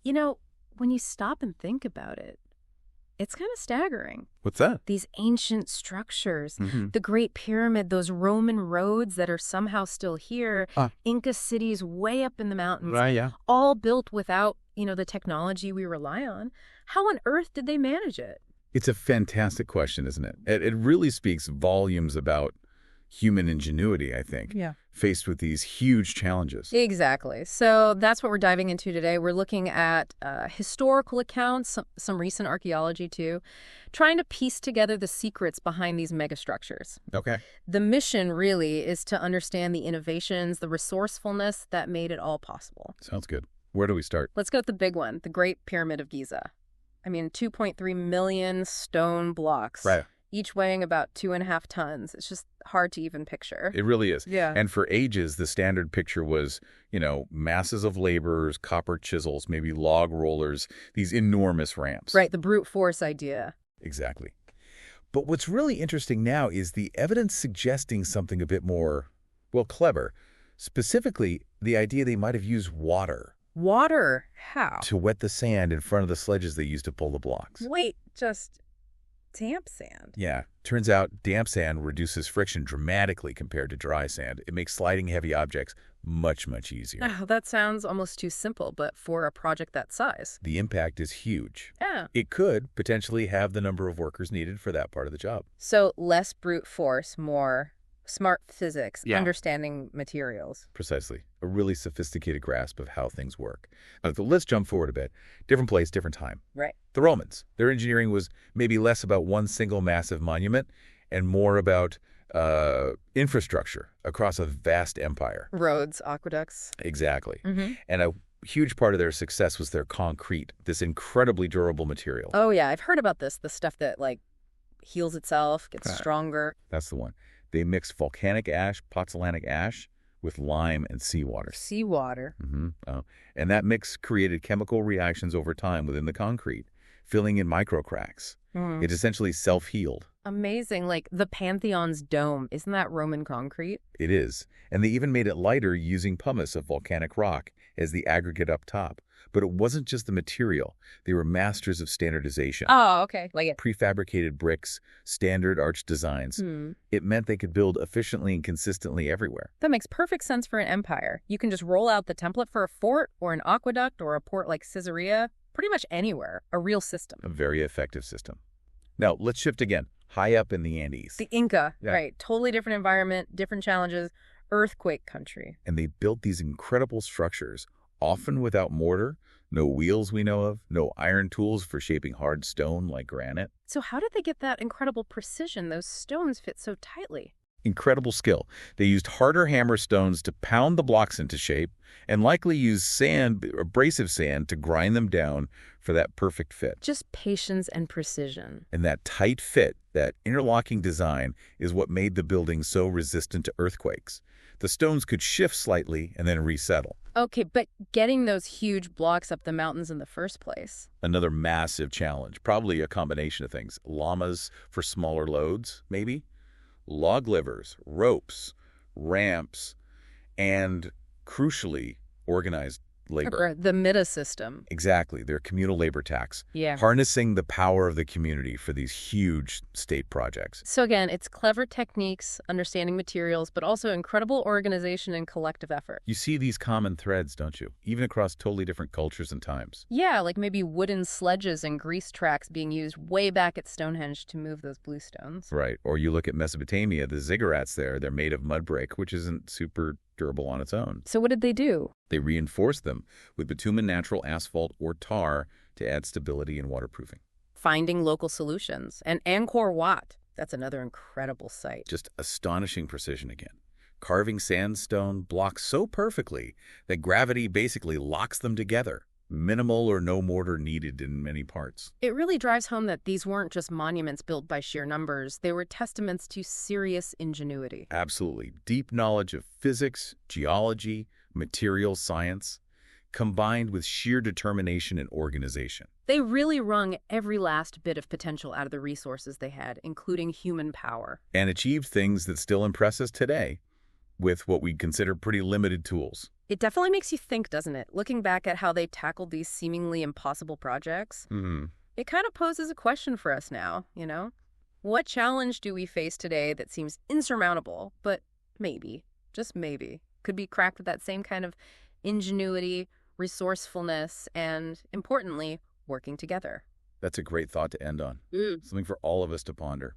You know, when you stop and think about it, it's kind of staggering. What's that? These ancient structures, Mm-hmm. the Great Pyramid, those Roman roads that are somehow still here, Ah. Inca cities way up in the mountains, Right, yeah. all built without, the technology we rely on. How on earth did they manage it? It's a fantastic question, isn't it? It really speaks volumes about human ingenuity, I think, faced with these huge challenges. Exactly. So that's what we're diving into today. We're looking at historical accounts, some recent archaeology too, trying to piece together the secrets behind these megastructures. Okay. The mission really is to understand the innovations, the resourcefulness that made it all possible. Sounds good. Where do we start? Let's go with the big one, the Great Pyramid of Giza. 2.3 million stone blocks. Right. Each weighing about 2.5 tons. It's just hard to even picture. It really is. Yeah. And for ages, the standard picture was, masses of laborers, copper chisels, maybe log rollers, these enormous ramps. Right, the brute force idea. Exactly. But what's really interesting now is the evidence suggesting something a bit more, clever. Specifically, the idea they might have used water. Water? How? To wet the sand in front of the sledges they used to pull the blocks. Wait, just damp sand? Yeah. Turns out damp sand reduces friction dramatically compared to dry sand. It makes sliding heavy objects much, much easier. Oh, that sounds almost too simple, but for a project that size. The impact is huge. Yeah. It could potentially have the number of workers needed for that part of the job. So less brute force, more smart physics, Yeah. understanding materials. Precisely. A really sophisticated grasp of how things work. So let's jump forward a bit. Different place, different time. Right. The Romans. Their engineering was maybe less about one single massive monument and more about infrastructure across a vast empire. Roads, aqueducts. Exactly. Mm-hmm. And a huge part of their success was their concrete, this incredibly durable material. Oh, yeah. I've heard about this. The stuff that, heals itself, gets stronger. That's the one. They mixed volcanic ash, pozzolanic ash, with lime and seawater. Seawater. And that mix created chemical reactions over time within the concrete, filling in microcracks. It essentially self-healed. Amazing. Like the Pantheon's dome. Isn't that Roman concrete? It is. And they even made it lighter using pumice of volcanic rock as the aggregate up top. But it wasn't just the material. They were masters of standardization. Oh, okay. Like it. Prefabricated bricks, standard arch designs. It meant they could build efficiently and consistently everywhere. That makes perfect sense for an empire. You can just roll out the template for a fort or an aqueduct or a port like Caesarea, pretty much anywhere. A real system. A very effective system. Now, let's shift again. High up in the Andes. The Inca, Yeah. right. Totally different environment, different challenges, earthquake country. And they built these incredible structures, often without mortar, no wheels we know of, no iron tools for shaping hard stone like granite. So how did they get that incredible precision? Those stones fit so tightly. Incredible skill. They used harder hammer stones to pound the blocks into shape and likely used sand, abrasive sand, to grind them down for that perfect fit. Just patience and precision. And that tight fit, that interlocking design, is what made the building so resistant to earthquakes. The stones could shift slightly and then resettle. Okay, but getting those huge blocks up the mountains in the first place. Another massive challenge, probably a combination of things. Llamas for smaller loads, maybe? Log livers, ropes, ramps, and, crucially, organized labor. Or the MITA system. Exactly, their communal labor tax. Yeah. Harnessing the power of the community for these huge state projects. So again, it's clever techniques, understanding materials, but also incredible organization and collective effort. You see these common threads, don't you? Even across totally different cultures and times. Yeah, like maybe wooden sledges and grease tracks being used way back at Stonehenge to move those blue stones. Right. Or you look at Mesopotamia, the ziggurats there, they're made of mud brick, which isn't super durable on its own. So what did they do? They reinforced them with bitumen natural asphalt or tar to add stability and waterproofing. Finding local solutions. And Angkor Wat, that's another incredible site. Just astonishing precision again. Carving sandstone blocks so perfectly that gravity basically locks them together. Minimal or no mortar needed in many parts. It really drives home that these weren't just monuments built by sheer numbers. They were testaments to serious ingenuity. Absolutely. Deep knowledge of physics, geology, materials science, combined with sheer determination and organization. They really wrung every last bit of potential out of the resources they had, including human power. And achieved things that still impress us today with what we consider pretty limited tools. It definitely makes you think, doesn't it? Looking back at how they tackled these seemingly impossible projects, Hmm. it kind of poses a question for us now, you know? What challenge do we face today that seems insurmountable, but maybe, just maybe, could be cracked with that same kind of ingenuity, resourcefulness, and, importantly, working together? That's a great thought to end on. Mm. Something for all of us to ponder.